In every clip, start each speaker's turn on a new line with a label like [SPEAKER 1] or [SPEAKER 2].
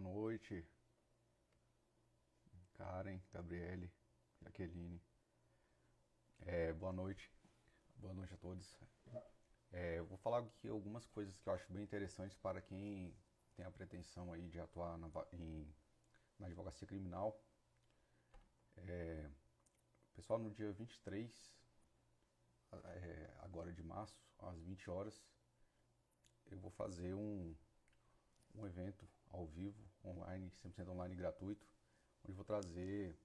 [SPEAKER 1] noite, Karen, Gabriele, Jaqueline. Boa noite, boa noite a todos. Eu vou falar aqui algumas coisas que eu acho bem interessantes para quem tem a pretensão aí de atuar na advocacia criminal. Pessoal, no dia 23, agora de março, às 20 horas, eu vou fazer um evento ao vivo, online, 100% online gratuito, onde eu vou trazer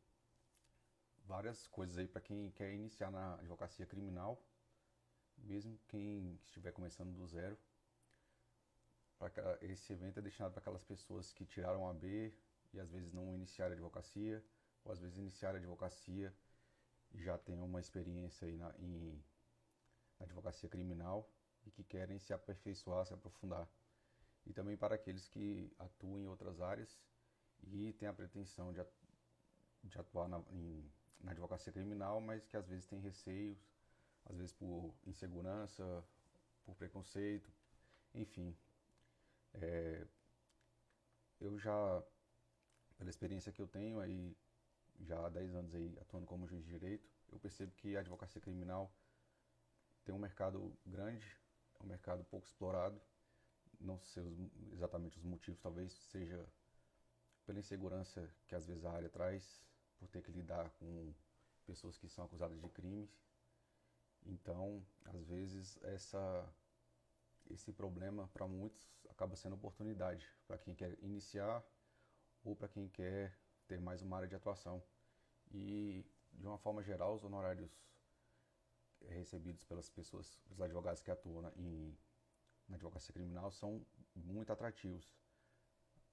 [SPEAKER 1] várias coisas aí para quem quer iniciar na advocacia criminal, mesmo quem estiver começando do zero. Esse evento é destinado para aquelas pessoas que tiraram a B e às vezes não iniciaram a advocacia, ou às vezes iniciaram a advocacia e já têm uma experiência aí na advocacia criminal e que querem se aperfeiçoar, se aprofundar. E também para aqueles que atuam em outras áreas e têm a pretensão de atuar na advocacia criminal, mas que às vezes têm receios, às vezes por insegurança, por preconceito, enfim. Eu já, pela experiência que eu tenho aí, já há 10 anos aí atuando como juiz de direito, eu percebo que a advocacia criminal tem um mercado grande, é um mercado pouco explorado. Não sei exatamente os motivos, talvez seja pela insegurança que às vezes a área traz, por ter que lidar com pessoas que são acusadas de crimes. Então, às vezes, esse problema para muitos acaba sendo oportunidade para quem quer iniciar ou para quem quer ter mais uma área de atuação. E, de uma forma geral, os honorários recebidos pelas pessoas, os advogados que atuam na advocacia criminal são muito atrativos.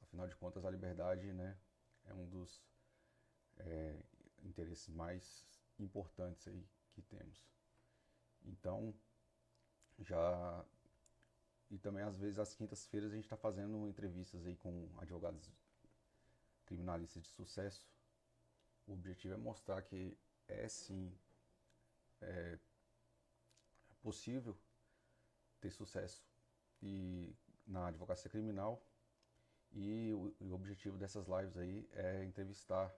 [SPEAKER 1] Afinal de contas, a liberdade, né, é um dos interesses mais importantes aí que temos. Então, e também às vezes às quintas-feiras a gente está fazendo entrevistas aí com advogados criminalistas de sucesso. O objetivo é mostrar que é sim possível ter sucesso na advocacia criminal. E o objetivo dessas lives aí é entrevistar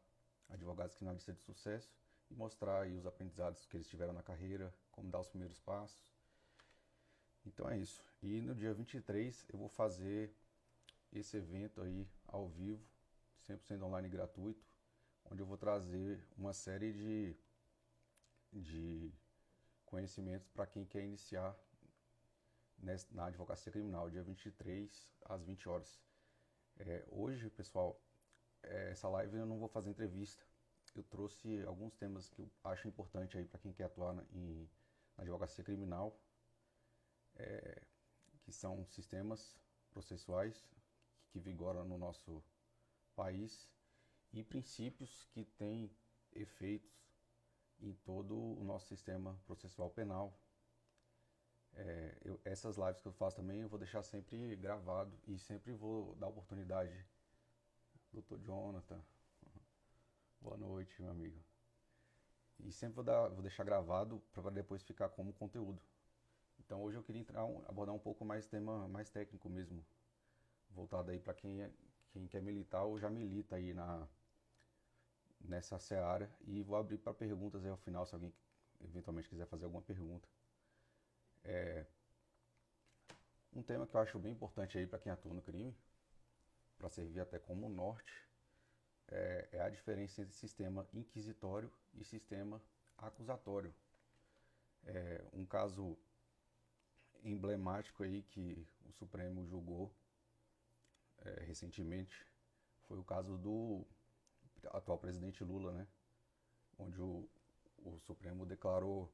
[SPEAKER 1] advogados criminalistas de sucesso e mostrar aí os aprendizados que eles tiveram na carreira, como dar os primeiros passos. Então é isso. E no dia 23 eu vou fazer esse evento aí ao vivo, 100% online gratuito, onde eu vou trazer uma série de conhecimentos para quem quer iniciar na advocacia criminal, dia 23 às 20 horas. Hoje, pessoal, essa live eu não vou fazer entrevista. Eu trouxe alguns temas que eu acho importante aí para quem quer atuar na advocacia criminal, que são sistemas processuais que vigoram no nosso país e princípios que têm efeitos em todo o nosso sistema processual penal. Essas lives que eu faço também eu vou deixar sempre gravado e sempre vou dar oportunidade. Dr. Jonathan, boa noite, meu amigo. E sempre vou deixar gravado para depois ficar como conteúdo. Então hoje eu queria abordar um pouco mais tema mais técnico mesmo, voltado aí para quem quer militar ou já milita aí nessa seara. E vou abrir para perguntas aí ao final, se alguém eventualmente quiser fazer alguma pergunta. Um tema que eu acho bem importante aí para quem atua no crime, para servir até como norte, é a diferença entre sistema inquisitório e sistema acusatório. Um caso emblemático aí que o Supremo julgou recentemente foi o caso do atual presidente Lula, né? Onde o Supremo declarou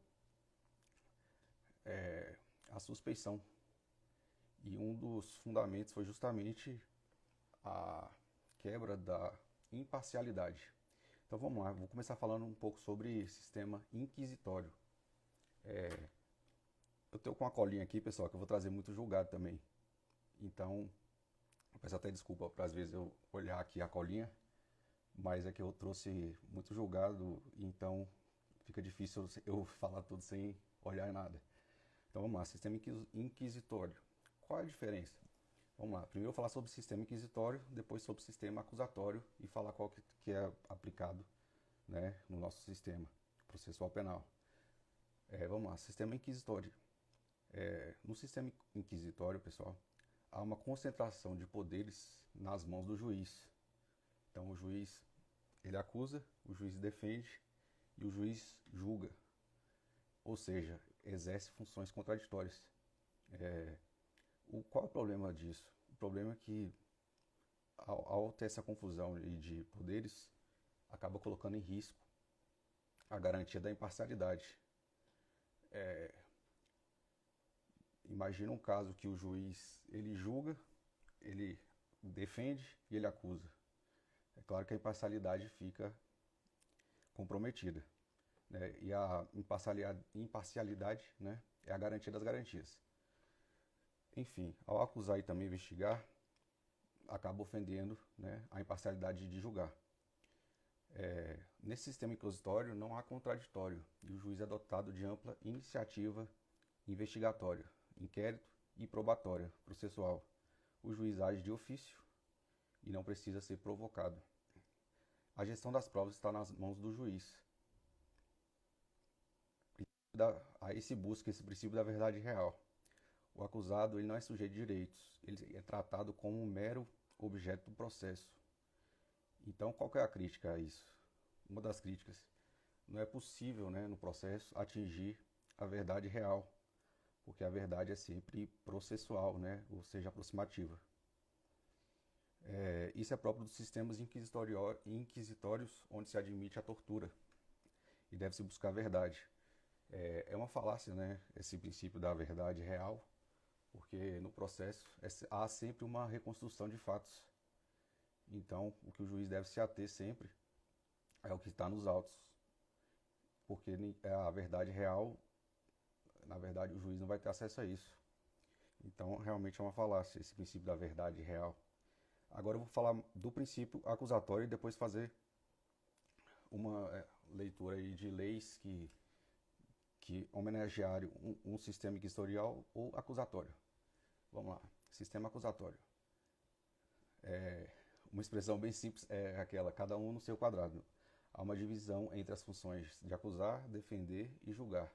[SPEAKER 1] a suspeição. E um dos fundamentos foi justamente a quebra da imparcialidade. Então vamos lá, vou começar falando um pouco sobre sistema inquisitório. Eu estou com uma colinha aqui, pessoal, que eu vou trazer muito julgado também. Então, eu peço até desculpa para às vezes eu olhar aqui a colinha, mas é que eu trouxe muito julgado, então fica difícil eu falar tudo sem olhar nada. Então vamos lá, sistema inquisitório. Qual é a diferença? Vamos lá. Primeiro eu vou falar sobre o sistema inquisitório, depois sobre o sistema acusatório e falar qual que é aplicado, né, no nosso sistema processual penal. Vamos lá. Sistema inquisitório. No sistema inquisitório, pessoal, há uma concentração de poderes nas mãos do juiz. Então o juiz ele acusa, o juiz defende e o juiz julga, ou seja, exerce funções contraditórias. Qual é o problema disso? O problema é que ao ter essa confusão de poderes, acaba colocando em risco a garantia da imparcialidade. Imagina um caso que o juiz ele julga, ele defende e ele acusa. É claro que a imparcialidade fica comprometida, né? E a imparcialidade, né, é a garantia das garantias. Enfim, ao acusar e também investigar, acaba ofendendo, né, a imparcialidade de julgar. Nesse sistema inquisitório não há contraditório e o juiz é dotado de ampla iniciativa investigatória, inquérito e probatória processual. O juiz age de ofício e não precisa ser provocado. A gestão das provas está nas mãos do juiz. Aí se busca esse princípio da verdade real. O acusado ele não é sujeito de direitos, ele é tratado como um mero objeto do processo. Então, qual que é a crítica a isso? Uma das críticas: não é possível, né, no processo atingir a verdade real, porque a verdade é sempre processual, né, ou seja, aproximativa. Isso é próprio dos sistemas inquisitórios onde se admite a tortura e deve-se buscar a verdade. É uma falácia, né, esse princípio da verdade real, porque no processo há sempre uma reconstrução de fatos. Então, o que o juiz deve se ater sempre é o que está nos autos, porque a verdade real, na verdade, o juiz não vai ter acesso a isso. Então, realmente é uma falácia esse princípio da verdade real. Agora eu vou falar do princípio acusatório e depois fazer uma leitura aí de leis que homenagearam um sistema inquisitorial ou acusatório. Vamos lá. Sistema acusatório. Uma expressão bem simples é aquela: cada um no seu quadrado. Há uma divisão entre as funções de acusar, defender e julgar.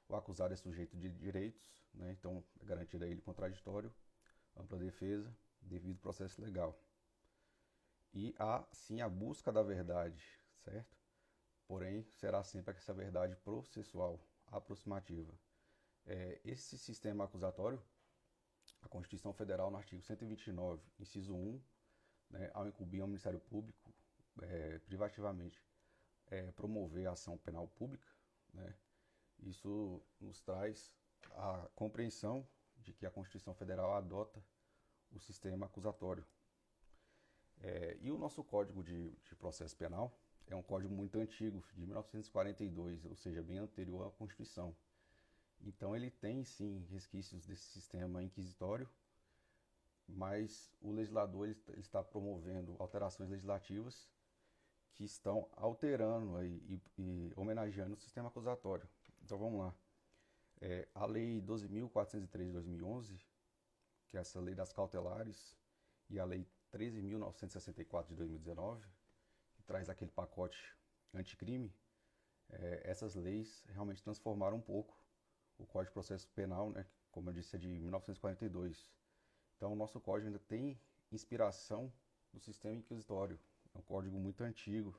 [SPEAKER 1] O acusado é sujeito de direitos, né? Então é garantido a ele contraditório, ampla defesa, devido processo legal. E há sim a busca da verdade, certo? Porém, será sempre essa verdade processual, aproximativa. Esse sistema acusatório, a Constituição Federal, no artigo 129, inciso 1, né, ao incumbir ao Ministério Público, privativamente, promover a ação penal pública, né, isso nos traz a compreensão de que a Constituição Federal adota o sistema acusatório. E o nosso Código de Processo Penal é um código muito antigo, de 1942, ou seja, bem anterior à Constituição. Então ele tem sim resquícios desse sistema inquisitório, mas o legislador ele está promovendo alterações legislativas que estão alterando e homenageando o sistema acusatório. Então vamos lá. A Lei 12.403 de 2011, que é essa lei das cautelares, e a Lei 13.964 de 2019, que traz aquele pacote anticrime, essas leis realmente transformaram um pouco o Código de Processo Penal, né, como eu disse, é de 1942. Então o nosso código ainda tem inspiração do sistema inquisitório. É um código muito antigo.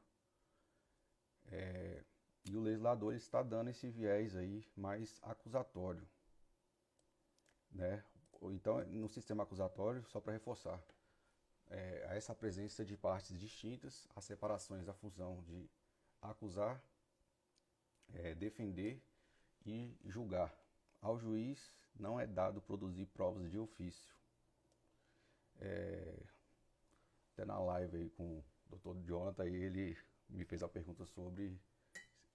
[SPEAKER 1] E o legislador está dando esse viés aí mais acusatório, né? Então, no sistema acusatório, só para reforçar, há essa presença de partes distintas, as separações da função de acusar, defender e julgar. Ao juiz não é dado produzir provas de ofício. Até na live aí com o Dr. Jonathan, ele me fez a pergunta sobre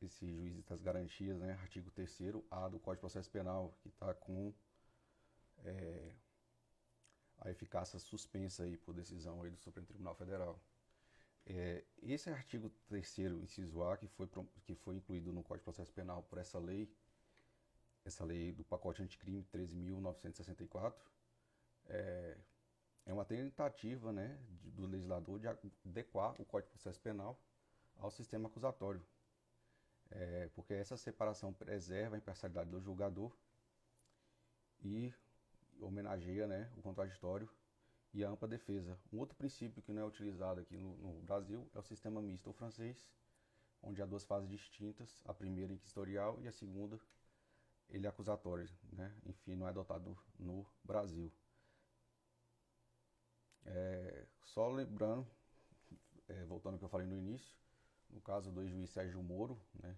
[SPEAKER 1] esse juiz das garantias, né? Artigo 3º-A do Código de Processo Penal, que está com a eficácia suspensa aí por decisão aí do Supremo Tribunal Federal. Esse artigo 3º, inciso A, que foi incluído no Código de Processo Penal por essa lei do pacote anticrime 13.964, é uma tentativa, né, do legislador de adequar o Código de Processo Penal ao sistema acusatório, porque essa separação preserva a imparcialidade do julgador e homenageia, né, o contraditório e a ampla defesa. Um outro princípio que não é utilizado aqui no Brasil é o sistema misto francês, onde há duas fases distintas, a primeira inquisitorial e a segunda ele é acusatório, né? Enfim, não é adotado no Brasil. Só lembrando, voltando ao que eu falei no início, no caso do ex-juiz Sérgio Moro, né,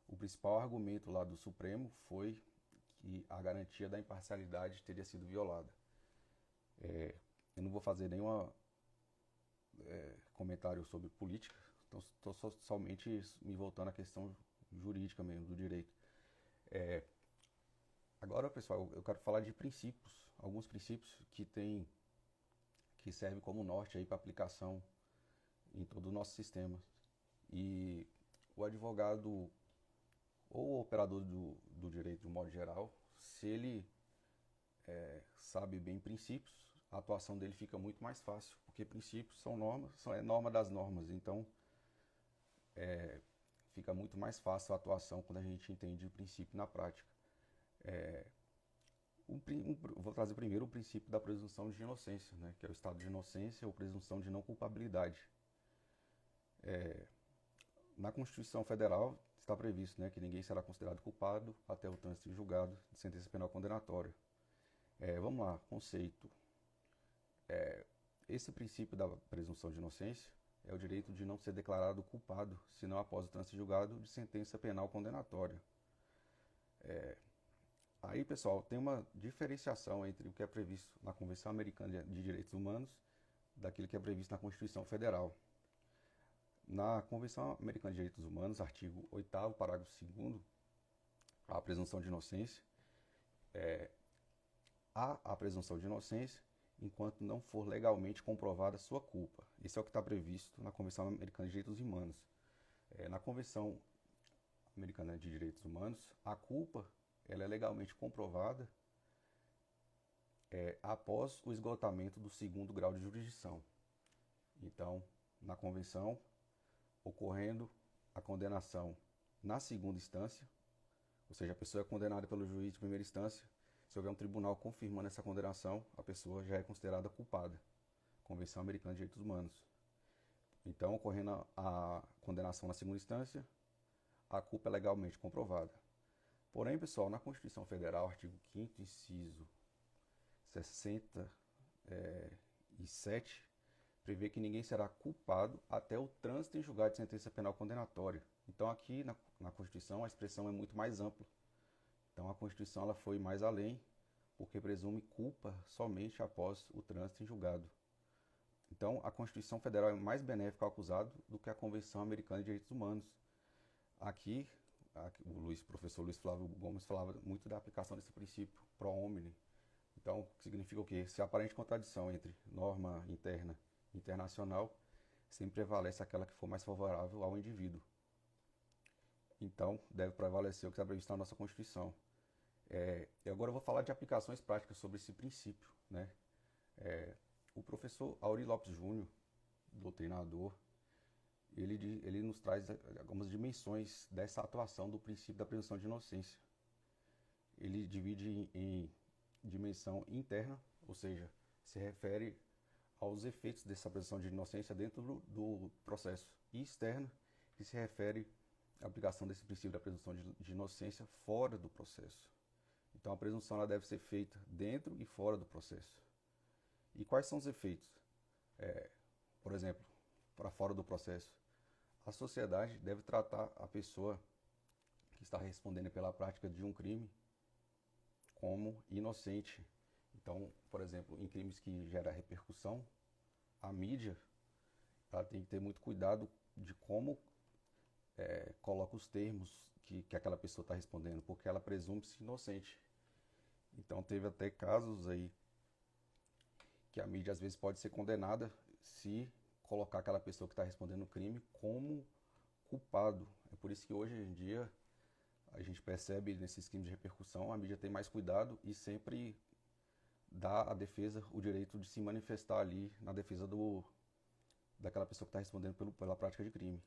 [SPEAKER 1] o principal argumento lá do Supremo foi que a garantia da imparcialidade teria sido violada. Eu não vou fazer nenhum comentário sobre política, então estou somente me voltando à questão jurídica mesmo, do direito. Agora, pessoal, eu quero falar de princípios, alguns princípios que servem como norte aí para aplicação em todo o nosso sistema. E o advogado ou o operador do direito de um modo geral, se ele sabe bem princípios, a atuação dele fica muito mais fácil, porque princípios são normas, é norma das normas, então fica muito mais fácil a atuação quando a gente entende o princípio na prática. Vou trazer primeiro o princípio da presunção de inocência, né, que é o estado de inocência ou presunção de não culpabilidade. Na Constituição Federal está previsto, né, que ninguém será considerado culpado até o trânsito em julgado de sentença penal condenatória. Vamos lá, conceito. Esse princípio da presunção de inocência é o direito de não ser declarado culpado, senão após o trânsito em julgado de sentença penal condenatória. Aí, pessoal, tem uma diferenciação entre o que é previsto na Convenção Americana de Direitos Humanos daquilo que é previsto na Constituição Federal. Na Convenção Americana de Direitos Humanos, artigo 8º, parágrafo 2º, a presunção de inocência, há a presunção de inocência enquanto não for legalmente comprovada sua culpa. Isso é o que está previsto na Convenção Americana de Direitos Humanos. Na Convenção Americana de Direitos Humanos, a culpa ela é legalmente comprovada após o esgotamento do segundo grau de jurisdição. Então, na Convenção, ocorrendo a condenação na segunda instância, ou seja, a pessoa é condenada pelo juiz de primeira instância, se houver um tribunal confirmando essa condenação, a pessoa já é considerada culpada. Convenção Americana de Direitos Humanos. Então, ocorrendo a condenação na segunda instância, a culpa é legalmente comprovada. Porém, pessoal, na Constituição Federal, artigo 5º, inciso 67, prevê que ninguém será culpado até o trânsito em julgado de sentença penal condenatória. Então, aqui na Constituição, a expressão é muito mais ampla. Então, a Constituição ela foi mais além, porque presume culpa somente após o trânsito em julgado. Então, a Constituição Federal é mais benéfica ao acusado do que a Convenção Americana de Direitos Humanos. Aqui o professor Luiz Flávio Gomes falava muito da aplicação desse princípio pro homine. Então, significa o quê? Se a aparente contradição entre norma interna e internacional, sempre prevalece aquela que for mais favorável ao indivíduo. Então, deve prevalecer o que está previsto na nossa Constituição. E agora eu vou falar de aplicações práticas sobre esse princípio, né? O professor Aurí Lopes Júnior, doutrinador, ele nos traz algumas dimensões dessa atuação do princípio da presunção de inocência. Ele divide em dimensão interna, ou seja, se refere aos efeitos dessa presunção de inocência dentro do processo, e externa, que se refere à aplicação desse princípio da presunção de inocência fora do processo. Então a presunção ela deve ser feita dentro e fora do processo. E quais são os efeitos? Por exemplo, para fora do processo, a sociedade deve tratar a pessoa que está respondendo pela prática de um crime como inocente. Então, por exemplo, em crimes que geram repercussão, a mídia ela tem que ter muito cuidado de como coloca os termos que aquela pessoa está respondendo, porque ela presume-se inocente. Então, teve até casos aí que a mídia às vezes pode ser condenada se colocar aquela pessoa que está respondendo o crime como culpado. É por isso que hoje em dia a gente percebe nesses crimes de repercussão a mídia tem mais cuidado e sempre dá à defesa o direito de se manifestar ali na defesa daquela pessoa que está respondendo pela prática de crime.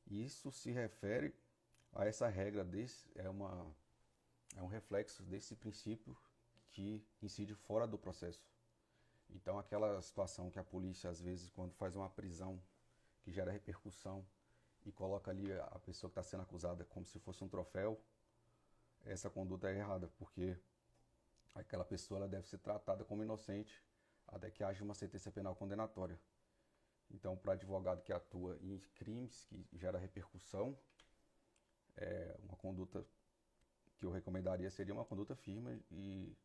[SPEAKER 1] E isso se refere a essa regra é um reflexo desse princípio que incide fora do processo. Então, aquela situação que a polícia, às vezes, quando faz uma prisão que gera repercussão e coloca ali a pessoa que está sendo acusada como se fosse um troféu, essa conduta é errada, porque aquela pessoa ela deve ser tratada como inocente até que haja uma sentença penal condenatória. Então, para advogado que atua em crimes que gera repercussão, uma conduta que eu recomendaria seria uma conduta firme e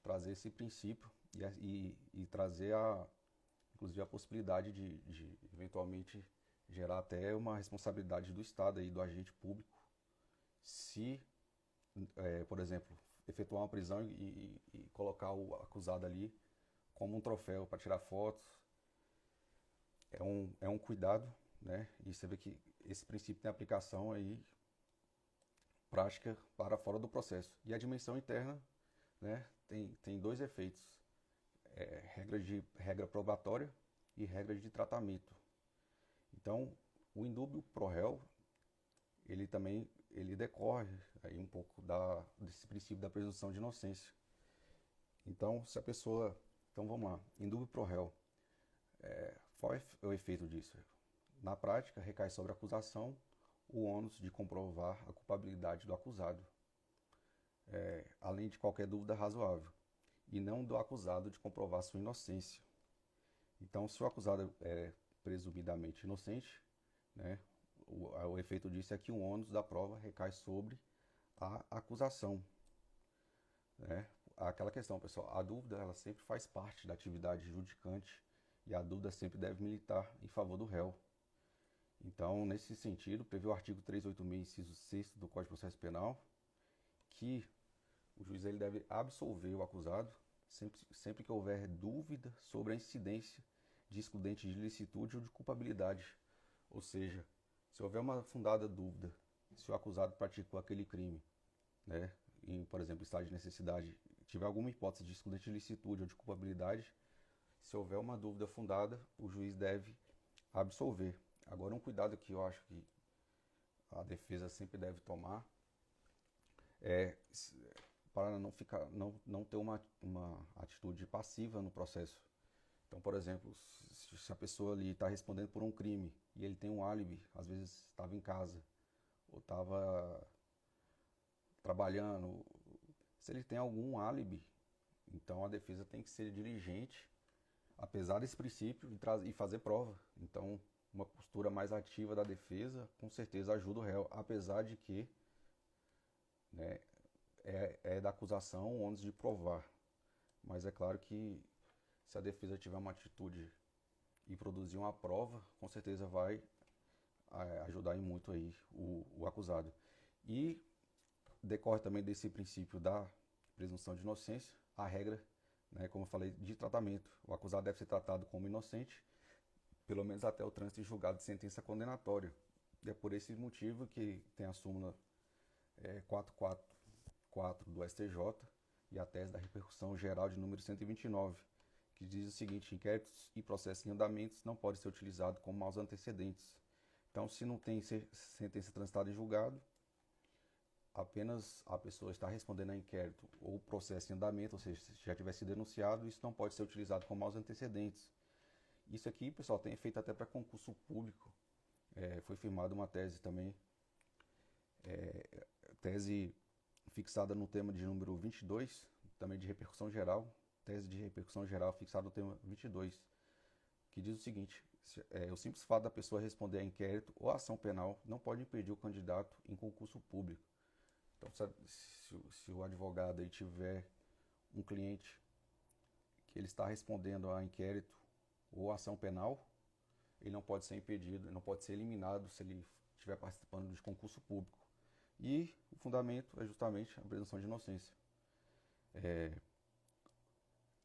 [SPEAKER 1] trazer esse princípio e trazer inclusive a possibilidade de eventualmente gerar até uma responsabilidade do Estado e do agente público se, por exemplo, efetuar uma prisão e colocar o acusado ali como um troféu para tirar fotos. É um cuidado, né? E você vê que esse princípio tem aplicação aí prática para fora do processo. E a dimensão interna, né, tem dois efeitos: regra probatória e regra de tratamento. Então, o indúbio pro réu, ele decorre aí um pouco desse princípio da presunção de inocência. Então, então vamos lá, indúbio pro réu. Qual é o efeito disso? Na prática, recai sobre a acusação o ônus de comprovar a culpabilidade do acusado, além de qualquer dúvida razoável, e não do acusado de comprovar sua inocência. Então, se o acusado é presumidamente inocente, né, o efeito disso é que o ônus da prova recai sobre a acusação. Né? Aquela questão, pessoal, a dúvida ela sempre faz parte da atividade judicante e a dúvida sempre deve militar em favor do réu. Então, nesse sentido, prevê o artigo 386, inciso 6 do Código de Processo Penal, que o juiz ele deve absolver o acusado sempre que houver dúvida sobre a incidência de excludente de ilicitude ou de culpabilidade. Ou seja, se houver uma fundada dúvida se o acusado praticou aquele crime, né, por exemplo, estado de necessidade, tiver alguma hipótese de excludente de ilicitude ou de culpabilidade, se houver uma dúvida fundada, o juiz deve absolver. Agora, um cuidado que eu acho que a defesa sempre deve tomar é para não ter uma atitude passiva no processo. Então, por exemplo, se a pessoa ali está respondendo por um crime e ele tem um álibi, às vezes estava em casa ou estava trabalhando, se ele tem algum álibi, então a defesa tem que ser diligente, apesar desse princípio, e fazer prova. Então, uma postura mais ativa da defesa com certeza ajuda o réu, apesar de que, né, é da acusação o ônus de provar. Mas é claro que se a defesa tiver uma atitude e produzir uma prova, com certeza vai ajudar em muito aí o acusado. E decorre também desse princípio da presunção de inocência a regra, né, como eu falei, de tratamento. O acusado deve ser tratado como inocente, pelo menos até o trânsito em julgado de sentença condenatória. E é por esse motivo que tem a súmula 444 do STJ e a tese da repercussão geral de número 129, que diz o seguinte: inquéritos e processos em andamentos não podem ser utilizados como maus antecedentes. Então, se não tem sentença transitada em julgado, apenas a pessoa está respondendo a inquérito ou processo em andamento, ou seja, se já tivesse sido denunciado, isso não pode ser utilizado como maus antecedentes. Isso aqui, pessoal, tem efeito até para concurso público. Foi firmada uma tese também, tese fixada no tema de número 22, também de repercussão geral, tese de repercussão geral fixada no tema 22, que diz o seguinte: o simples fato da pessoa responder a inquérito ou ação penal não pode impedir o candidato em concurso público. Então, se o advogado aí tiver um cliente que ele está respondendo a inquérito ou ação penal, ele não pode ser impedido, não pode ser eliminado se ele estiver participando de concurso público. E o fundamento é justamente a presunção de inocência.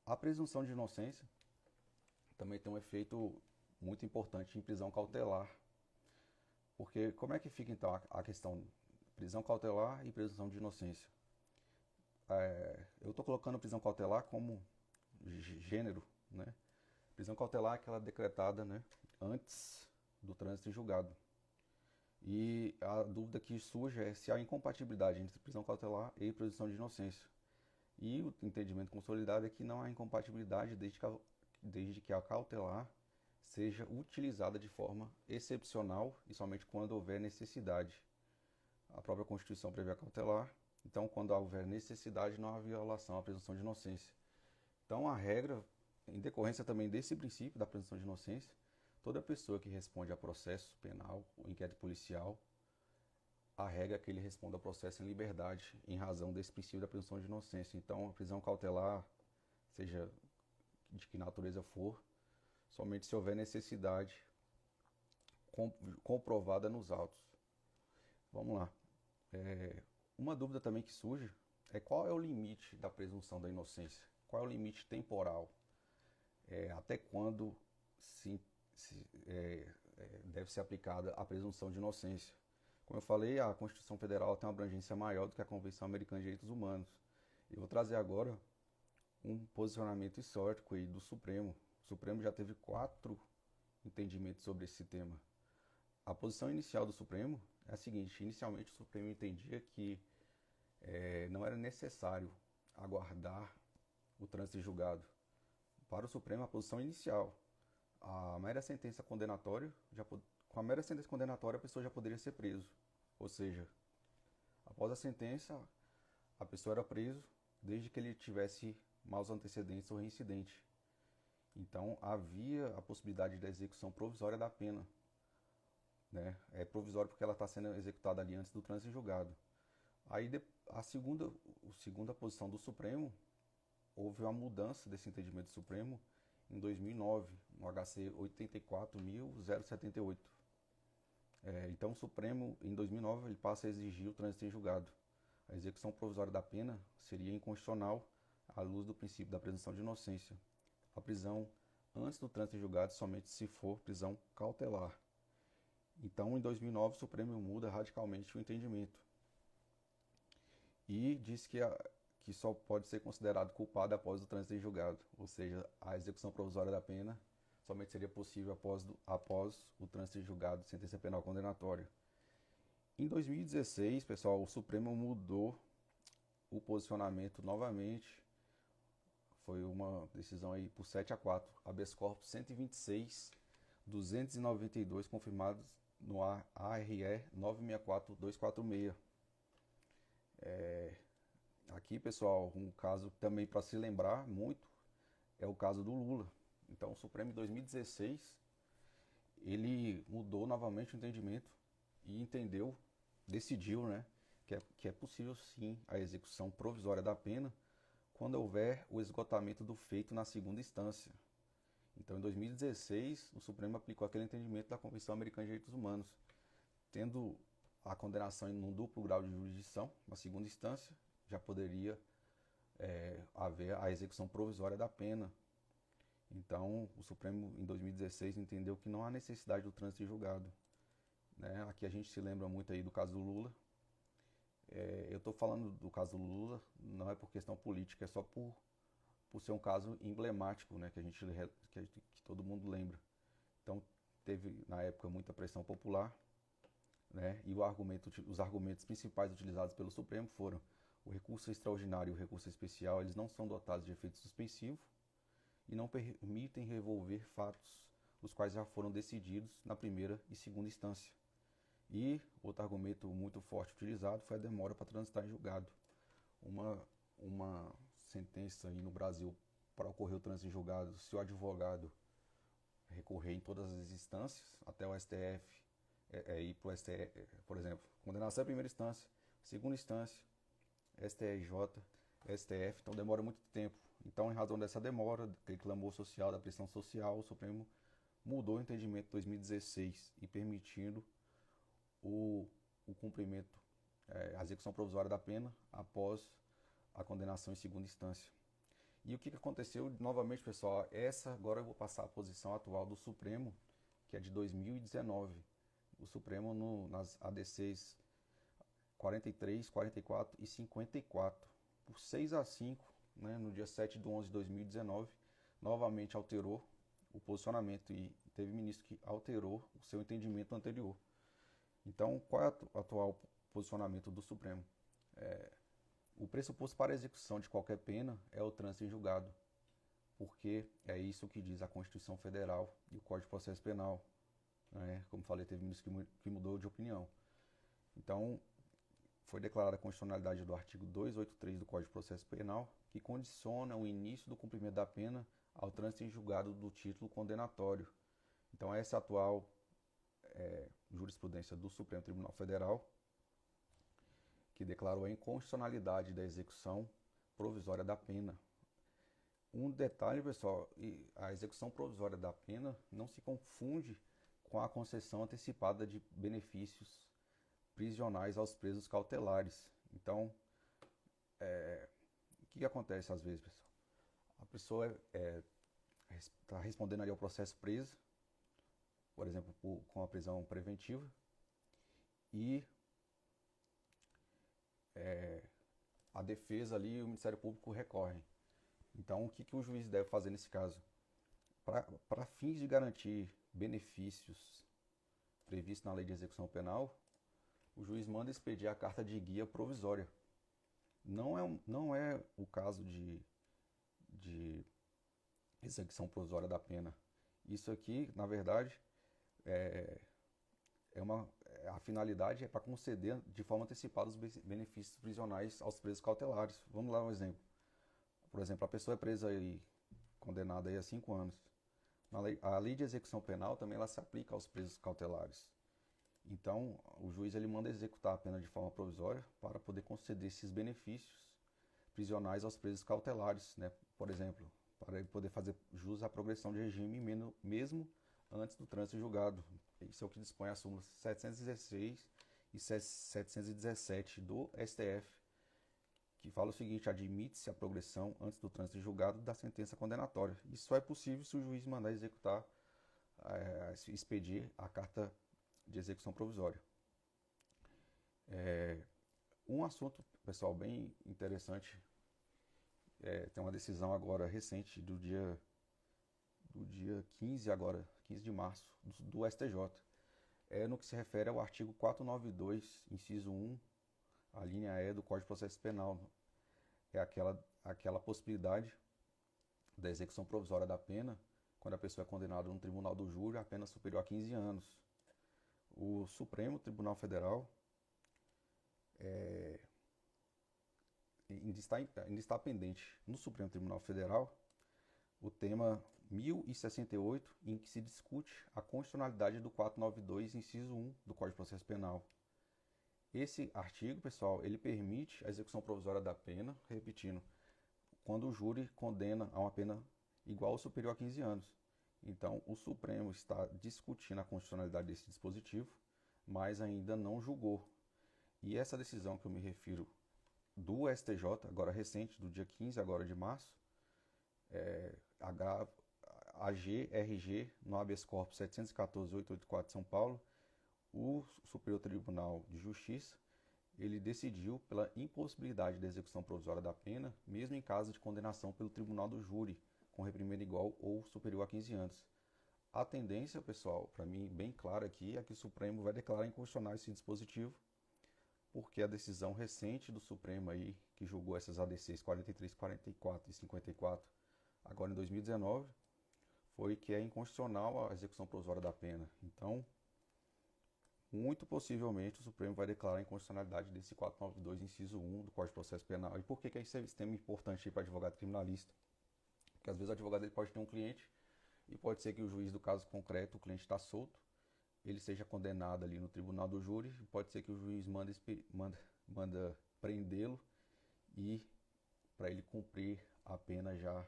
[SPEAKER 1] A presunção de inocência também tem um efeito muito importante em prisão cautelar. Porque como é que fica então a questão de prisão cautelar e presunção de inocência? eu estou colocando prisão cautelar como gênero, né? Prisão cautelar é aquela decretada, né, antes do trânsito em julgado. E a dúvida que surge é se há incompatibilidade entre prisão cautelar e presunção de inocência. E o entendimento consolidado é que não há incompatibilidade desde que a cautelar seja utilizada de forma excepcional e somente quando houver necessidade. A própria Constituição prevê a cautelar, então quando houver necessidade não há violação à presunção de inocência. Então a regra, em decorrência também desse princípio da presunção de inocência, toda pessoa que responde a processo penal ou inquérito policial, a regra é que ele responda ao processo em liberdade, em razão desse princípio da presunção de inocência. Então, a prisão cautelar, seja de que natureza for, somente se houver necessidade comprovada nos autos. Vamos lá. Uma dúvida também que surge é qual é o limite da presunção da inocência? Qual é o limite temporal? Até quando deve ser aplicada a presunção de inocência? Como eu falei, a Constituição Federal tem uma abrangência maior do que a Convenção Americana de Direitos Humanos. Eu vou trazer agora um posicionamento histórico aí do Supremo. O Supremo já teve 4 entendimentos sobre esse tema. A posição inicial do Supremo é a seguinte: inicialmente o Supremo entendia que não era necessário aguardar o trânsito em julgado. Para o Supremo, a posição inicial, a mera sentença condenatória, com a mera sentença condenatória a pessoa já poderia ser preso. Ou seja, após a sentença, a pessoa era preso desde que ele tivesse maus antecedentes ou reincidente. Então havia a possibilidade da execução provisória da pena, né? É provisório porque ela está sendo executada ali antes do trânsito em julgado. Aí a segunda posição do Supremo, houve uma mudança desse entendimento do Supremo em 2009, no HC 84.078. Então o Supremo, em 2009, ele passa a exigir o trânsito em julgado. A execução provisória da pena seria inconstitucional à luz do princípio da presunção de inocência. A prisão antes do trânsito em julgado somente se for prisão cautelar. Então, em 2009, o Supremo muda radicalmente o entendimento e diz que só pode ser considerado culpado após o trânsito em julgado, ou seja, a execução provisória da pena somente seria possível após o trânsito em julgado de sentença penal condenatória. Em 2016, pessoal, o Supremo mudou o posicionamento novamente. Foi uma decisão aí por 7-4, habeas corpus 126.292 confirmados no ARE 964246. Aqui, pessoal, um caso também para se lembrar muito é o caso do Lula. Então, o Supremo em 2016 ele mudou novamente o entendimento e decidiu, né, que é possível sim a execução provisória da pena quando houver o esgotamento do feito na segunda instância. Então, em 2016, o Supremo aplicou aquele entendimento da Convenção Americana de Direitos Humanos, tendo a condenação em um duplo grau de jurisdição, na segunda instância, já poderia haver a execução provisória da pena. Então, o Supremo, em 2016, entendeu que não há necessidade do trânsito em julgado, né? Aqui a gente se lembra muito aí do caso do Lula. Eu estou falando do caso do Lula, não é por questão política, é só por ser um caso emblemático, né? Que todo mundo lembra. Então, teve, na época, muita pressão popular, né? E os argumentos principais utilizados pelo Supremo foram: o recurso extraordinário e o recurso especial, eles não são dotados de efeito suspensivo e não permitem revolver fatos os quais já foram decididos na primeira e segunda instância. E outro argumento muito forte utilizado foi a demora para transitar em julgado. Uma sentença aí no Brasil para ocorrer o trânsito em julgado, se o advogado recorrer em todas as instâncias, até o STF, ir para o STF, por exemplo, condenação é a primeira instância, segunda instância, STJ, STF, então demora muito tempo. Então, em razão dessa demora, daquele clamor social, da pressão social, o Supremo mudou o entendimento em 2016 e permitindo o cumprimento, a execução provisória da pena após a condenação em segunda instância. E o que aconteceu novamente, pessoal? Agora eu vou passar a posição atual do Supremo, que é de 2019. O Supremo nas ADCs 43, 44 e 54. por 6-5, né, no dia 7/11/2019, novamente alterou o posicionamento e teve ministro que alterou o seu entendimento anterior. Então, qual é o atual posicionamento do Supremo? O pressuposto para a execução de qualquer pena é o trânsito em julgado, porque é isso que diz a Constituição Federal e o Código de Processo Penal. Né? Como falei, teve ministro que mudou de opinião. Então, foi declarada a constitucionalidade do artigo 283 do Código de Processo Penal, que condiciona o início do cumprimento da pena ao trânsito em julgado do título condenatório. Então, essa é a atual jurisprudência do Supremo Tribunal Federal, que declarou a inconstitucionalidade da execução provisória da pena. Um detalhe, pessoal, a execução provisória da pena não se confunde com a concessão antecipada de benefícios prisionais aos presos cautelares. Então, o que acontece às vezes, pessoal? A pessoa está respondendo ali ao processo preso, por exemplo, com a prisão preventiva, e a defesa ali e o Ministério Público recorrem. Então, o que o juiz deve fazer nesse caso? Para fins de garantir benefícios previstos na Lei de Execução Penal, o juiz manda expedir a carta de guia provisória. Não é o caso de execução provisória da pena. Isso aqui, na verdade, a finalidade é para conceder de forma antecipada os benefícios prisionais aos presos cautelares. Vamos lá um exemplo. Por exemplo, a pessoa é presa e condenada aí a 5 anos. A lei de execução penal também ela se aplica aos presos cautelares. Então, o juiz ele manda executar a pena de forma provisória para poder conceder esses benefícios prisionais aos presos cautelares, né? Por exemplo, para ele poder fazer jus à progressão de regime mesmo antes do trânsito julgado. Isso é o que dispõe a súmula 716 e 717 do STF, que fala o seguinte: admite-se a progressão antes do trânsito julgado da sentença condenatória. Isso só é possível se o juiz mandar executar, expedir a carta de execução provisória. Um assunto, pessoal, bem interessante, tem uma decisão agora recente do dia 15 de março, do STJ, no que se refere ao artigo 492, inciso 1, a linha E do Código de Processo Penal. É aquela possibilidade da execução provisória da pena quando a pessoa é condenada no tribunal do júri a pena superior a 15 anos. O Supremo Tribunal Federal ainda está pendente no Supremo Tribunal Federal o tema 1068, em que se discute a constitucionalidade do 492, inciso 1 do Código de Processo Penal. Esse artigo, pessoal, ele permite a execução provisória da pena, repetindo, quando o júri condena a uma pena igual ou superior a 15 anos. Então, o Supremo está discutindo a constitucionalidade desse dispositivo, mas ainda não julgou. E essa decisão que eu me refiro do STJ, agora recente, do dia 15 agora de março, AG-RG, no habeas corpus 714.884 de São Paulo, o Superior Tribunal de Justiça, ele decidiu pela impossibilidade da execução provisória da pena, mesmo em caso de condenação pelo Tribunal do Júri, com reprimenda igual ou superior a 15 anos. A tendência, pessoal, para mim bem clara aqui, é que o Supremo vai declarar inconstitucional esse dispositivo, porque a decisão recente do Supremo aí, que julgou essas ADCs 43, 44 e 54, agora em 2019, foi que é inconstitucional a execução provisória da pena. Então, muito possivelmente o Supremo vai declarar a inconstitucionalidade desse 492, inciso 1 do Código de Processo Penal. E por que esse sistema é importante para advogado criminalista? Porque às vezes o advogado ele pode ter um cliente e pode ser que o juiz do caso concreto, o cliente está solto, ele seja condenado ali no tribunal do júri, pode ser que o juiz manda prendê-lo e para ele cumprir a pena já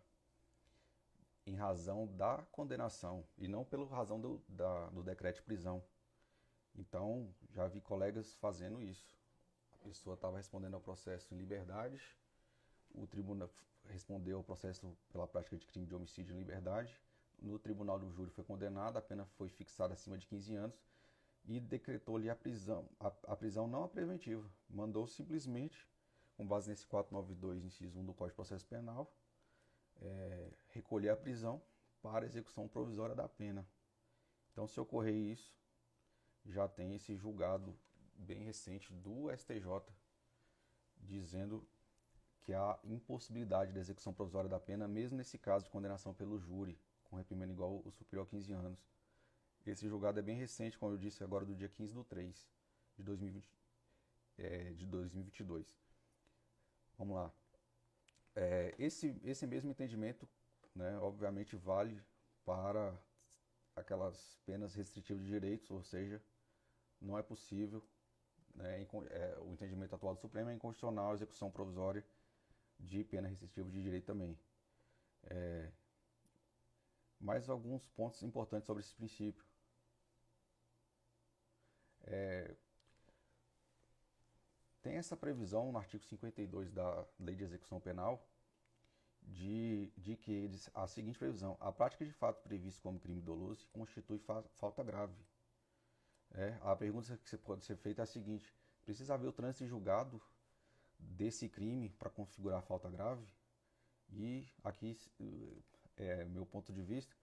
[SPEAKER 1] em razão da condenação e não pela razão do decreto de prisão. Então, já vi colegas fazendo isso. A pessoa estava respondendo ao processo em liberdade, o tribunal respondeu ao processo pela prática de crime de homicídio em liberdade, no tribunal do júri foi condenado, a pena foi fixada acima de 15 anos e decretou-lhe a prisão. A prisão não a preventiva, mandou simplesmente com base nesse 492, inciso 1 do Código de Processo Penal, recolher a prisão para execução provisória da pena. Então, se ocorrer isso, já tem esse julgado bem recente do STJ dizendo que há impossibilidade da execução provisória da pena, mesmo nesse caso de condenação pelo júri, com reprimenda igual ou superior a 15 anos. Esse julgado é bem recente, como eu disse, agora do dia 15/3 de 2022. Vamos lá. Esse mesmo entendimento, né, obviamente vale para aquelas penas restritivas de direitos, ou seja, não é possível, né, o entendimento atual do Supremo é inconstitucional a execução provisória de pena restritiva de direito também. Mais alguns pontos importantes sobre esse princípio. Tem essa previsão no artigo 52 da Lei de Execução Penal de que a seguinte previsão: a prática de fato previsto como crime doloso constitui falta grave. A pergunta que pode ser feita é a seguinte: precisa haver o trânsito julgado desse crime para configurar falta grave? E aqui, meu ponto de vista,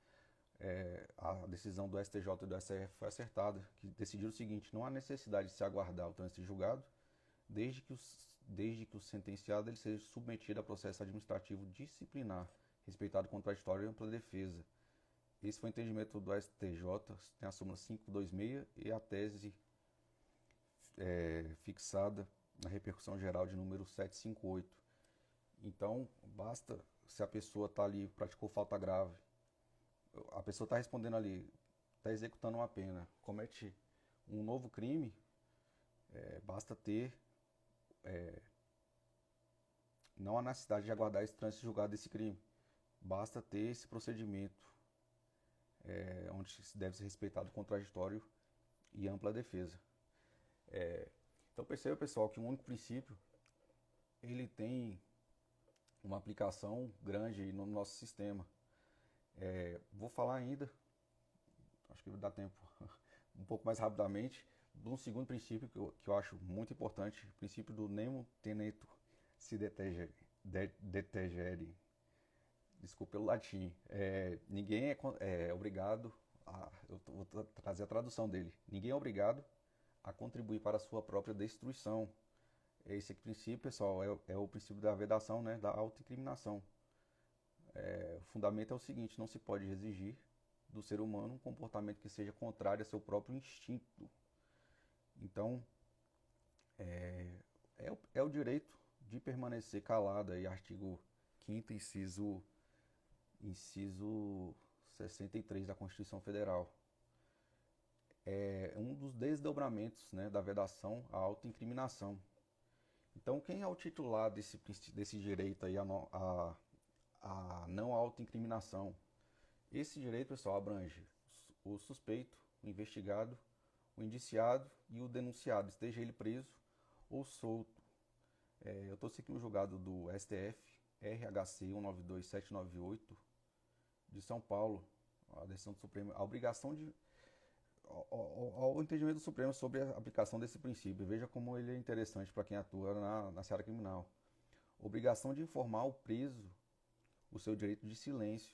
[SPEAKER 1] a decisão do STJ e do STF foi acertada, que decidiram o seguinte: não há necessidade de se aguardar o trânsito julgado, desde que o sentenciado ele seja submetido a processo administrativo disciplinar, respeitado o contraditório e ampla defesa. Esse foi o entendimento do STJ, tem a súmula 526 e a tese fixada na repercussão geral de número 758. Então, basta, se a pessoa está ali, praticou falta grave, a pessoa está respondendo ali, está executando uma pena, comete um novo crime, basta ter, não há necessidade de aguardar esse trânsito julgado desse crime, basta ter esse procedimento, onde deve ser respeitado o contraditório e ampla defesa. Então perceba, pessoal, que um único princípio ele tem uma aplicação grande no nosso sistema. Vou falar ainda, acho que vai dar tempo um pouco mais rapidamente, de um segundo princípio que eu acho muito importante, o princípio do nemo tenetur si detegere. Desculpa pelo latim. Ninguém é obrigado eu vou trazer a tradução dele. Ninguém é obrigado a contribuir para a sua própria destruição. Esse aqui, princípio, pessoal, é o princípio da vedação, né, da autoincriminação. O fundamento é o seguinte: não se pode exigir do ser humano um comportamento que seja contrário a seu próprio instinto. Então, é o direito de permanecer calado, aí, artigo 5º, inciso 63 da Constituição Federal. É um dos desdobramentos, né, da vedação à autoincriminação. Então, quem é o titular desse direito aí a não autoincriminação? Esse direito, pessoal, abrange o suspeito, o investigado, o indiciado e o denunciado, esteja ele preso ou solto. Eu estou seguindo o julgado do STF, RHC 192798, de São Paulo, a decisão do Supremo, a obrigação de ao entendimento do Supremo sobre a aplicação desse princípio. Veja como ele é interessante para quem atua na seara criminal. Obrigação de informar ao preso o seu direito de silêncio,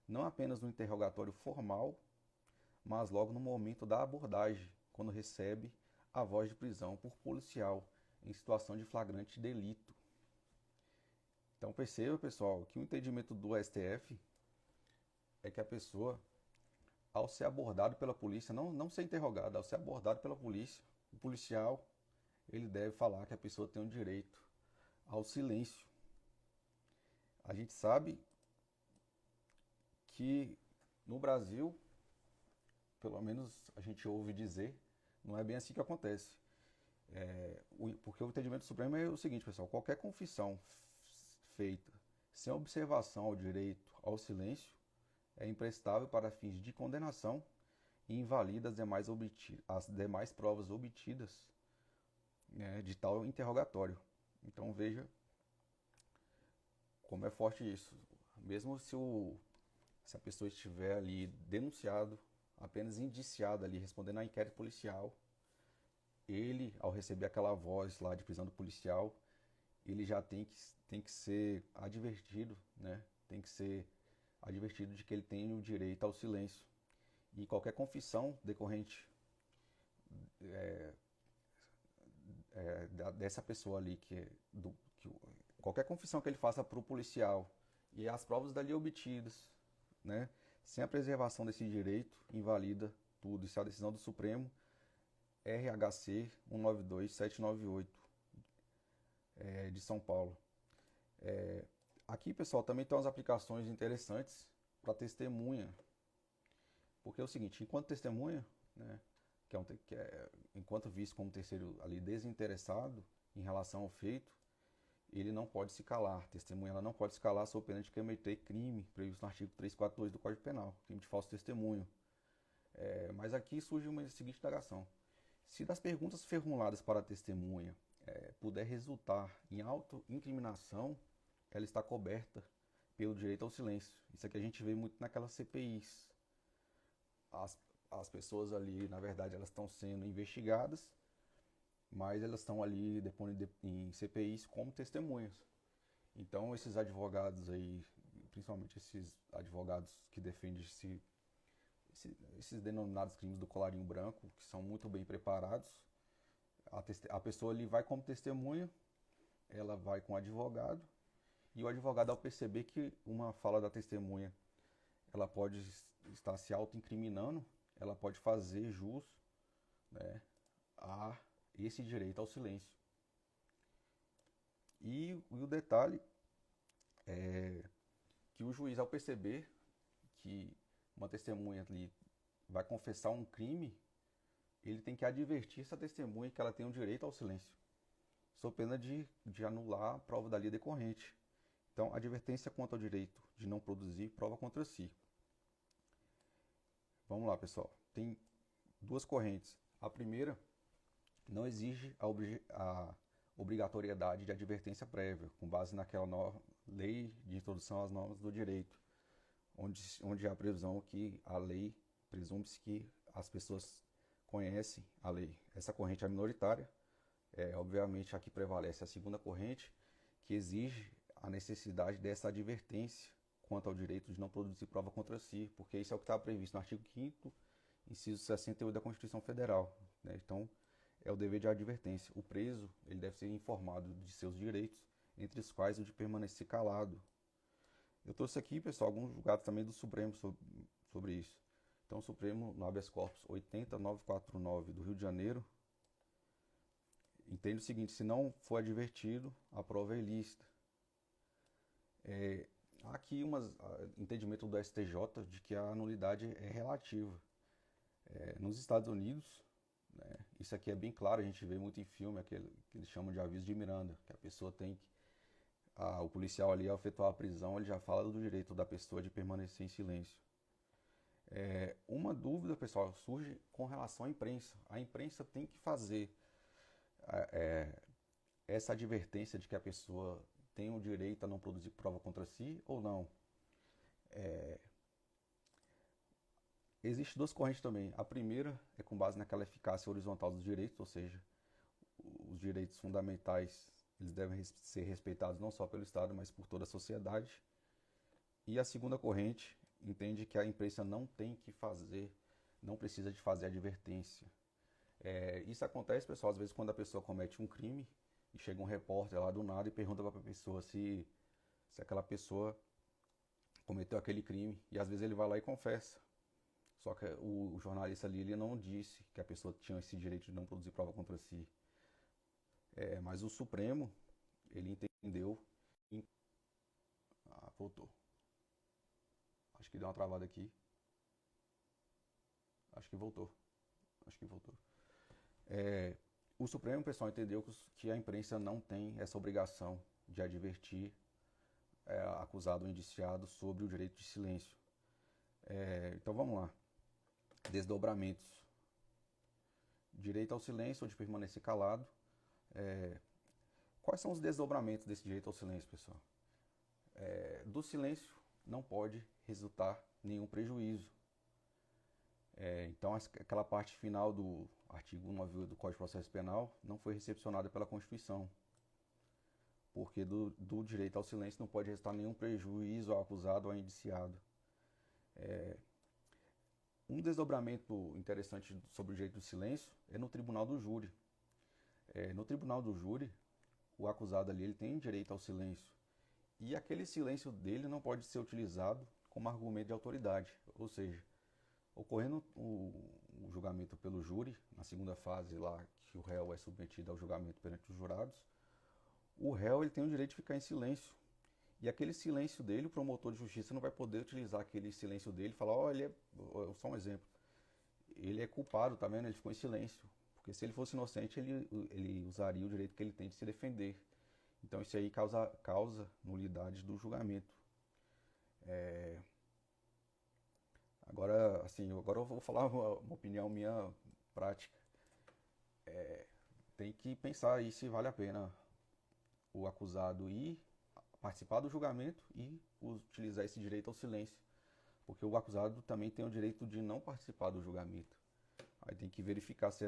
[SPEAKER 1] não apenas no interrogatório formal, mas logo no momento da abordagem, quando recebe a voz de prisão por policial em situação de flagrante delito. Então perceba, pessoal, que o entendimento do STF é que a pessoa, ao ser abordado pela polícia, não ser interrogado, ao ser abordado pela polícia, o policial, ele deve falar que a pessoa tem o direito ao silêncio. A gente sabe que no Brasil, pelo menos a gente ouve dizer, não é bem assim que acontece. Porque o entendimento do Supremo é o seguinte, pessoal: qualquer confissão feita sem observação ao direito ao silêncio é imprestável para fins de condenação e invalida as demais provas obtidas, né, de tal interrogatório. Então veja como é forte isso. Mesmo se a pessoa estiver ali denunciado, apenas indiciado ali, respondendo a inquérito policial, ele, ao receber aquela voz lá de prisão do policial, ele já tem que ser advertido, né? Tem que ser advertido de que ele tem o direito ao silêncio. E qualquer confissão decorrente dessa pessoa ali, qualquer confissão que ele faça para o policial e as provas dali obtidas, né? Sem a preservação desse direito, invalida tudo. Isso é a decisão do Supremo RHC 192798 de São Paulo. Aqui, pessoal, também tem umas aplicações interessantes para testemunha. Porque é o seguinte, enquanto testemunha, né, enquanto visto como terceiro ali desinteressado em relação ao feito, ele não pode se calar. Testemunha ela não pode se calar sob pena de cometer crime previsto no artigo 342 do Código Penal, crime de falso testemunho. Mas aqui surge uma seguinte indagação. Se das perguntas formuladas para a testemunha puder resultar em autoincriminação, ela está coberta pelo direito ao silêncio. Isso aqui a gente vê muito naquelas CPIs. As pessoas ali, na verdade, elas estão sendo investigadas, mas elas estão ali depondo em CPIs como testemunhas. Então, esses advogados aí, principalmente esses advogados que defendem esses denominados crimes do colarinho branco, que são muito bem preparados, a pessoa ali vai como testemunha, ela vai com o advogado, e o advogado, ao perceber que uma fala da testemunha ela pode estar se autoincriminando, ela pode fazer jus, né, a esse direito ao silêncio. E o detalhe é que o juiz, ao perceber que uma testemunha ali vai confessar um crime, ele tem que advertir essa testemunha que ela tem o direito ao silêncio, sob pena de anular a prova dali decorrente. Então, advertência quanto ao direito de não produzir prova contra si. Vamos lá, pessoal. Tem duas correntes. A primeira não exige a obrigatoriedade de advertência prévia, com base naquela lei de introdução às normas do direito, onde há a previsão que a lei presume-se que as pessoas conhecem a lei. Essa corrente é minoritária. Obviamente, aqui prevalece a segunda corrente, que exige a necessidade dessa advertência quanto ao direito de não produzir prova contra si, porque isso é o que está previsto no artigo 5º, inciso 68 da Constituição Federal, né? Então, é o dever de advertência. O preso, ele deve ser informado de seus direitos, entre os quais o de permanecer calado. Eu trouxe aqui, pessoal, alguns julgados também do Supremo sobre isso. Então, o Supremo, no habeas corpus 80949 do Rio de Janeiro, entende o seguinte: se não for advertido, a prova é ilícita. Há aqui um entendimento do STJ de que a nulidade é relativa. Nos Estados Unidos, né, isso aqui é bem claro, a gente vê muito em filme, aquele que eles chamam de aviso de Miranda, que a pessoa tem que... o policial ali, ao efetuar a prisão, ele já fala do direito da pessoa de permanecer em silêncio. Uma dúvida, pessoal, surge com relação à imprensa. A imprensa tem que fazer essa advertência de que a pessoa tem o direito a não produzir prova contra si ou não? Existem duas correntes também. A primeira é com base naquela eficácia horizontal dos direitos, ou seja, os direitos fundamentais eles devem ser respeitados não só pelo Estado, mas por toda a sociedade. E a segunda corrente entende que a imprensa não tem que fazer, não precisa de fazer advertência. Isso acontece, pessoal, às vezes quando a pessoa comete um crime e chega um repórter lá do nada e pergunta para a pessoa se aquela pessoa cometeu aquele crime, e às vezes ele vai lá e confessa. Só que o jornalista ali ele não disse que a pessoa tinha esse direito de não produzir prova contra si. Mas o Supremo, ele entendeu... voltou. Acho que deu uma travada aqui. Acho que voltou. O Supremo, pessoal, entendeu que a imprensa não tem essa obrigação de advertir acusado ou indiciado sobre o direito de silêncio. Então vamos lá. Desdobramentos. Direito ao silêncio ou de permanecer calado. Quais são os desdobramentos desse direito ao silêncio, pessoal? Do silêncio não pode resultar nenhum prejuízo. Então, aquela parte final do artigo 198 do Código de Processo Penal não foi recepcionada pela Constituição. porque do direito ao silêncio não pode restar nenhum prejuízo ao acusado ou ao indiciado. Um desdobramento interessante sobre o direito do silêncio é no tribunal do júri. No tribunal do júri, o acusado ali ele tem direito ao silêncio. E aquele silêncio dele não pode ser utilizado como argumento de autoridade. Ou seja, ocorrendo o julgamento pelo júri, na segunda fase lá que o réu é submetido ao julgamento perante os jurados, o réu ele tem o direito de ficar em silêncio. E aquele silêncio dele, o promotor de justiça não vai poder utilizar aquele silêncio dele e falar, olha, só um exemplo, ele é culpado, tá vendo? Ele ficou em silêncio. Porque se ele fosse inocente, ele usaria o direito que ele tem de se defender. Então isso aí causa nulidade do julgamento. Agora eu vou falar uma opinião minha prática. Tem que pensar aí se vale a pena o acusado ir participar do julgamento e utilizar esse direito ao silêncio. Porque o acusado também tem o direito de não participar do julgamento. Aí tem que verificar se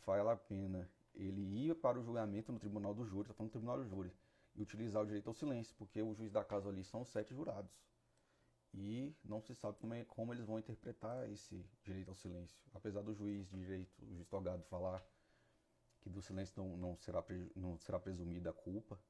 [SPEAKER 1] vale a pena ele ir para o julgamento no tribunal do júri, estou falando do tribunal do júri, e utilizar o direito ao silêncio, porque o juiz da causa ali são os 7 jurados. E não se sabe como eles vão interpretar esse direito ao silêncio. Apesar do juiz de direito, o juiz togado, falar que do silêncio não será presumida a culpa,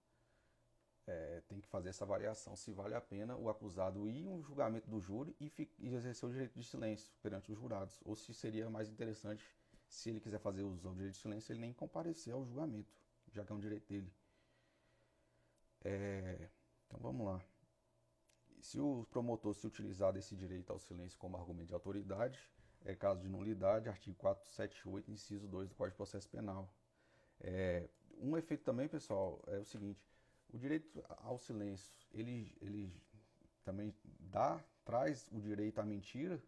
[SPEAKER 1] tem que fazer essa avaliação se vale a pena o acusado ir um julgamento do júri e exercer o direito de silêncio perante os jurados, ou se seria mais interessante, se ele quiser fazer uso do direito de silêncio, ele nem comparecer ao julgamento, já que é um direito dele. Então vamos lá. Se o promotor se utilizar desse direito ao silêncio como argumento de autoridade, é caso de nulidade, artigo 478, inciso 2 do Código de Processo Penal. Um efeito também, pessoal, é o seguinte: o direito ao silêncio, ele também traz o direito à mentira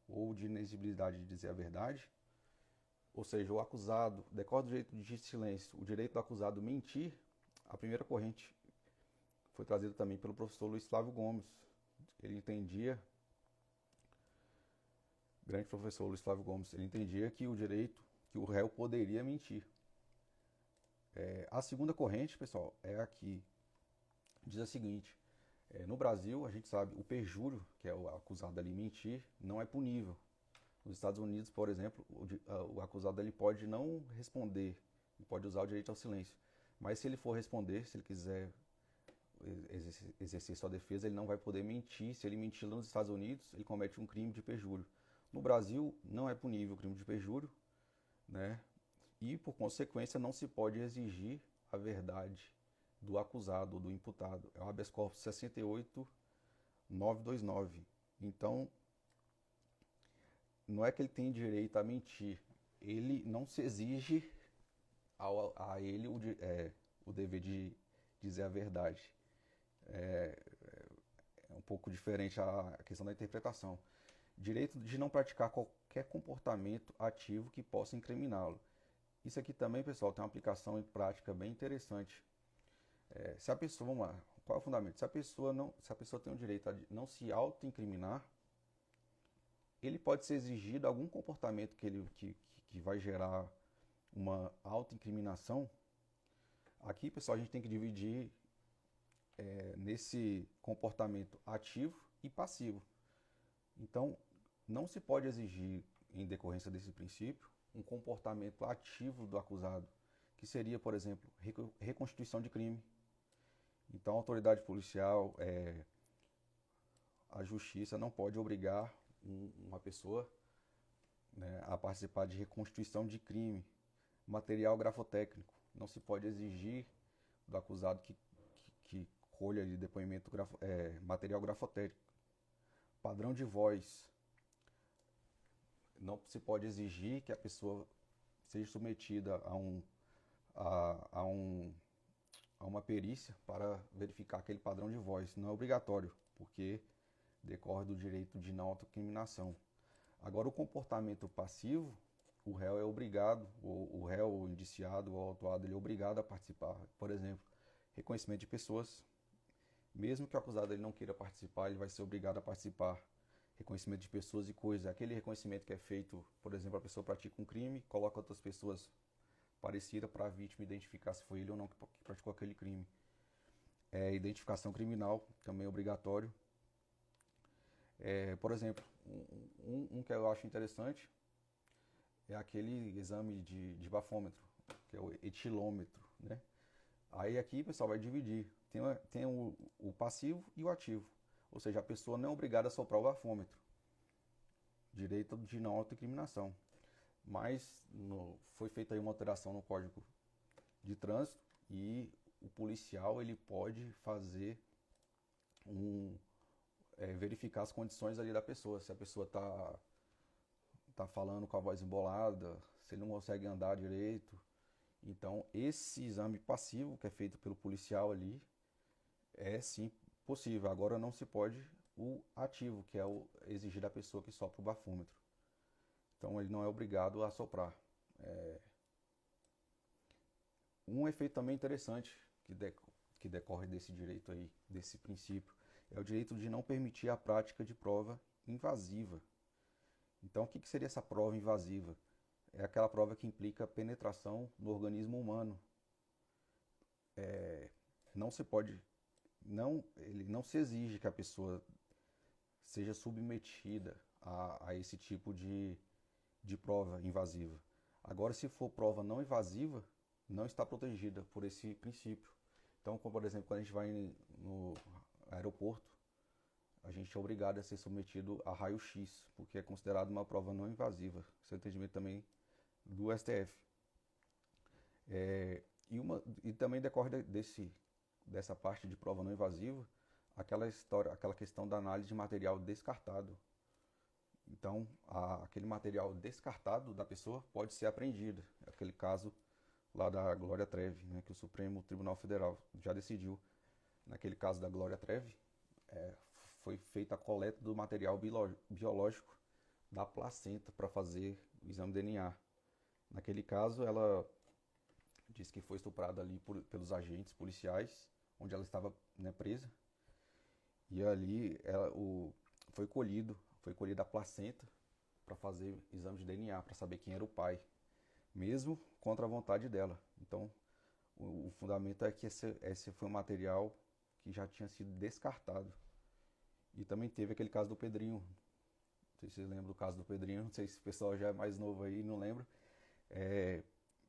[SPEAKER 1] ou de inexigibilidade de dizer a verdade. Ou seja, o acusado, decorre do direito de silêncio, o direito do acusado mentir. A primeira corrente foi trazida também pelo professor Luiz Flávio Gomes. Ele entendia, grande professor Luiz Flávio Gomes, ele entendia que o réu poderia mentir. A segunda corrente, pessoal, é aqui. Diz a seguinte: no Brasil, a gente sabe, o perjúrio, que é o acusado ali mentir, não é punível. Nos Estados Unidos, por exemplo, o acusado ele pode não responder, ele pode usar o direito ao silêncio. Mas se ele for responder, se ele quiser exercer sua defesa, ele não vai poder mentir. Se ele mentir lá nos Estados Unidos, ele comete um crime de perjúrio. No Brasil, não é punível o crime de perjúrio, né? E, por consequência, não se pode exigir a verdade do acusado ou do imputado. É o habeas corpus 68929. Então, não é que ele tem direito a mentir, ele não se exige a ele o dever de dizer a verdade. É um pouco diferente a questão da interpretação. Direito de não praticar qualquer comportamento ativo que possa incriminá-lo. Isso aqui também, pessoal, tem uma aplicação em prática bem interessante. Se a pessoa, vamos lá, qual é o fundamento? Se a pessoa tem o direito a não se auto-incriminar, ele pode ser exigido algum comportamento que vai gerar uma auto-incriminação. Aqui, pessoal, a gente tem que dividir nesse comportamento ativo e passivo. Então, não se pode exigir, em decorrência desse princípio, um comportamento ativo do acusado, que seria, por exemplo, reconstituição de crime. Então, a autoridade policial, a justiça não pode obrigar uma pessoa, né, a participar de reconstituição de crime. Material grafotécnico. Não se pode exigir do acusado que colha de depoimento material grafotécnico. Padrão de voz. Não se pode exigir que a pessoa seja submetida a uma perícia para verificar aquele padrão de voz. Não é obrigatório, porque decorre do direito de não autocriminação. Agora, o comportamento passivo, o réu é obrigado, o réu, o indiciado, o autuado, ele é obrigado a participar. Por exemplo, reconhecimento de pessoas. Mesmo que o acusado ele não queira participar, ele vai ser obrigado a participar. Reconhecimento de pessoas e coisas. Aquele reconhecimento que é feito, por exemplo, a pessoa pratica um crime, coloca outras pessoas parecida para a vítima identificar se foi ele ou não que praticou aquele crime. Identificação criminal, também obrigatório. Por exemplo, um que eu acho interessante é aquele exame de bafômetro, que é o etilômetro, né? Aí aqui, pessoal, vai dividir. Tem o passivo e o ativo. Ou seja, a pessoa não é obrigada a soprar o bafômetro. Direito de não autoincriminação. Mas foi feita aí uma alteração no Código de Trânsito e o policial ele pode fazer verificar as condições ali da pessoa. Se a pessoa tá falando com a voz embolada, se ele não consegue andar direito. Então, esse exame passivo que é feito pelo policial ali é sim possível. Agora não se pode o ativo, que é o exigir da pessoa que sopra o bafômetro. Então, ele não é obrigado a soprar. Um efeito também interessante que decorre desse direito aí, desse princípio, é o direito de não permitir a prática de prova invasiva. Então, o que seria essa prova invasiva? É aquela prova que implica penetração no organismo humano. Não se pode, ele não se exige que a pessoa seja submetida a esse tipo de prova invasiva. Agora, se for prova não invasiva, não está protegida por esse princípio. Então, como por exemplo, quando a gente vai no aeroporto, a gente é obrigado a ser submetido a raio-x, porque é considerado uma prova não invasiva. Esse é o entendimento também do STF. E também decorre dessa parte de prova não invasiva, aquela questão da análise de material descartado. Então, aquele material descartado da pessoa pode ser apreendido. É aquele caso lá da Glória Trevi, né, que o Supremo Tribunal Federal já decidiu. Naquele caso da Glória Trevi, foi feita a coleta do material biológico da placenta para fazer o exame DNA. Naquele caso, ela disse que foi estuprada ali pelos agentes policiais, onde ela estava, né, presa. E ali foi colhida a placenta para fazer exame de DNA, para saber quem era o pai, mesmo contra a vontade dela. Então, o fundamento é que esse foi um material que já tinha sido descartado. E também teve aquele caso do Pedrinho. Não sei se vocês lembram do caso do Pedrinho, não sei se o pessoal já é mais novo aí e não lembra.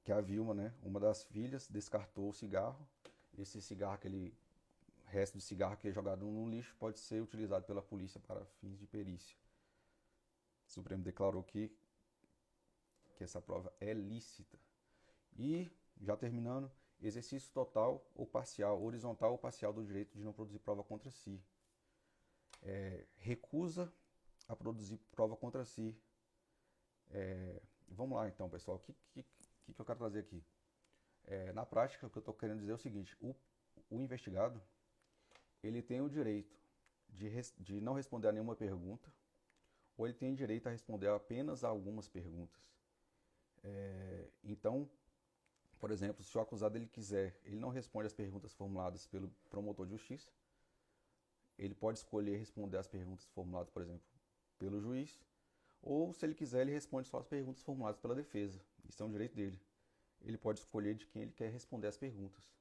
[SPEAKER 1] Que a Vilma, né, uma das filhas, descartou o cigarro. Esse cigarro, aquele resto de cigarro que é jogado no lixo, pode ser utilizado pela polícia para fins de perícia. O Supremo declarou que essa prova é lícita. E, já terminando, exercício total ou parcial, horizontal ou parcial do direito de não produzir prova contra si. Recusa a produzir prova contra si. Vamos lá então, pessoal. O que eu quero trazer aqui? Na prática, o que eu estou querendo dizer é o seguinte: o investigado ele tem o direito de não responder a nenhuma pergunta, ou ele tem direito a responder apenas a algumas perguntas. Então, por exemplo, se o acusado ele não responde as perguntas formuladas pelo promotor de justiça, ele pode escolher responder as perguntas formuladas, por exemplo, pelo juiz, ou se ele quiser, ele responde só as perguntas formuladas pela defesa. Isso é um direito dele. Ele pode escolher de quem ele quer responder as perguntas.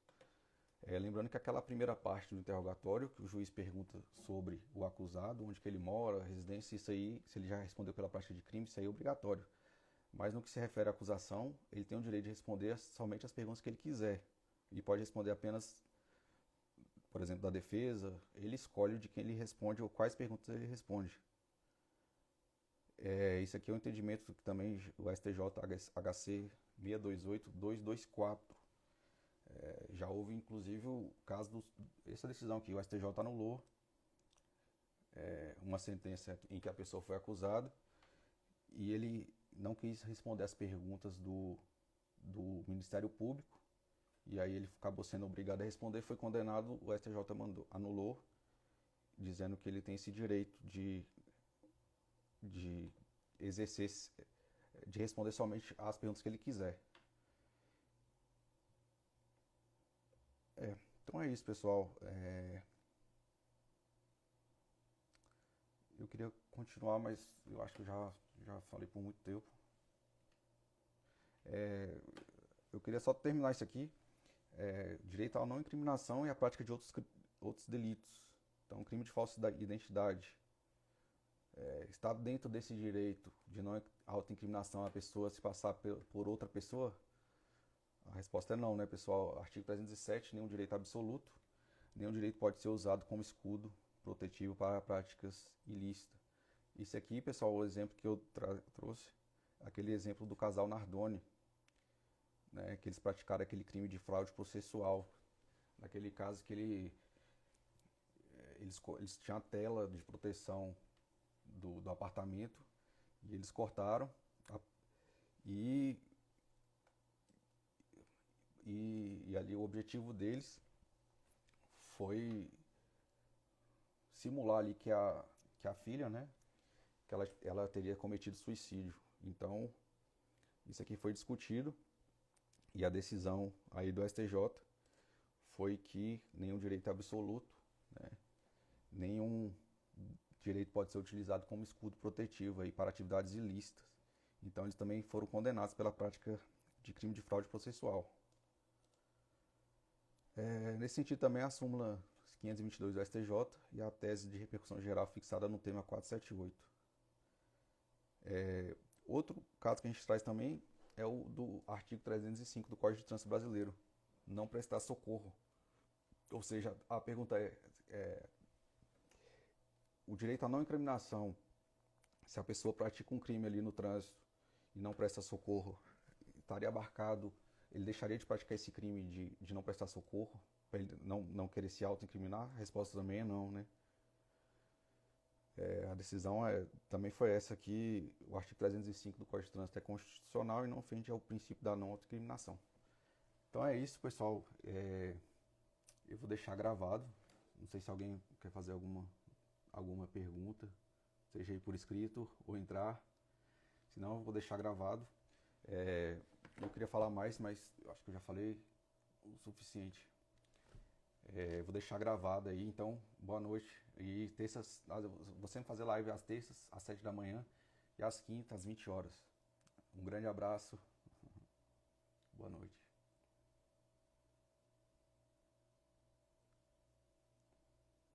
[SPEAKER 1] Lembrando que aquela primeira parte do interrogatório, que o juiz pergunta sobre o acusado, onde que ele mora, a residência, isso aí, se ele já respondeu pela prática de crime, isso aí é obrigatório. Mas no que se refere à acusação, ele tem o direito de responder somente as perguntas que ele quiser. Ele pode responder apenas, por exemplo, da defesa, ele escolhe de quem ele responde ou quais perguntas ele responde. Isso aqui é um entendimento que também o STJ HC 628224. Já houve inclusive o caso essa decisão aqui, o STJ anulou uma sentença em que a pessoa foi acusada e ele não quis responder as perguntas do Ministério Público, e aí ele acabou sendo obrigado a responder, foi condenado, o STJ anulou, dizendo que ele tem esse direito de exercer, de responder somente as perguntas que ele quiser. Então é isso, pessoal. Eu queria continuar, mas eu acho que eu já falei por muito tempo. eu queria só terminar isso aqui. Direito à não incriminação e a prática de outros delitos. Então, crime de falsa identidade. Está dentro desse direito de não autoincriminação a pessoa se passar por outra pessoa? A resposta é não, né, pessoal? Artigo 307, nenhum direito absoluto, nenhum direito pode ser usado como escudo protetivo para práticas ilícitas. Isso aqui, pessoal, o exemplo que eu trouxe, aquele exemplo do casal Nardoni, né, que eles praticaram aquele crime de fraude processual. Naquele caso que eles tinham a tela de proteção do apartamento e eles cortaram e, e ali o objetivo deles foi simular ali que a filha, né, que ela teria cometido suicídio. Então, isso aqui foi discutido e a decisão aí do STJ foi que nenhum direito é absoluto, né, nenhum direito pode ser utilizado como escudo protetivo aí para atividades ilícitas. Então, eles também foram condenados pela prática de crime de fraude processual. Nesse sentido, também a súmula 522 do STJ e a tese de repercussão geral fixada no tema 478. Outro caso que a gente traz também é o do artigo 305 do Código de Trânsito Brasileiro, não prestar socorro. Ou seja, a pergunta é o direito à não incriminação, se a pessoa pratica um crime ali no trânsito e não presta socorro, estaria abarcado, ele deixaria de praticar esse crime de não prestar socorro, para ele não querer se auto-incriminar? A resposta também é não, né? A decisão também foi essa, que o artigo 305 do Código de Trânsito é constitucional e não ofende ao princípio da não autoincriminação. Então é isso, pessoal. Eu vou deixar gravado. Não sei se alguém quer fazer alguma pergunta, seja aí por escrito ou entrar. Se não, eu vou deixar gravado. Eu queria falar mais, mas eu acho que eu já falei o suficiente. Vou deixar gravado aí, então, boa noite. E terças, vou sempre fazer live às terças, às 7 da manhã, e às quintas, às 20 horas. Um grande abraço, boa noite.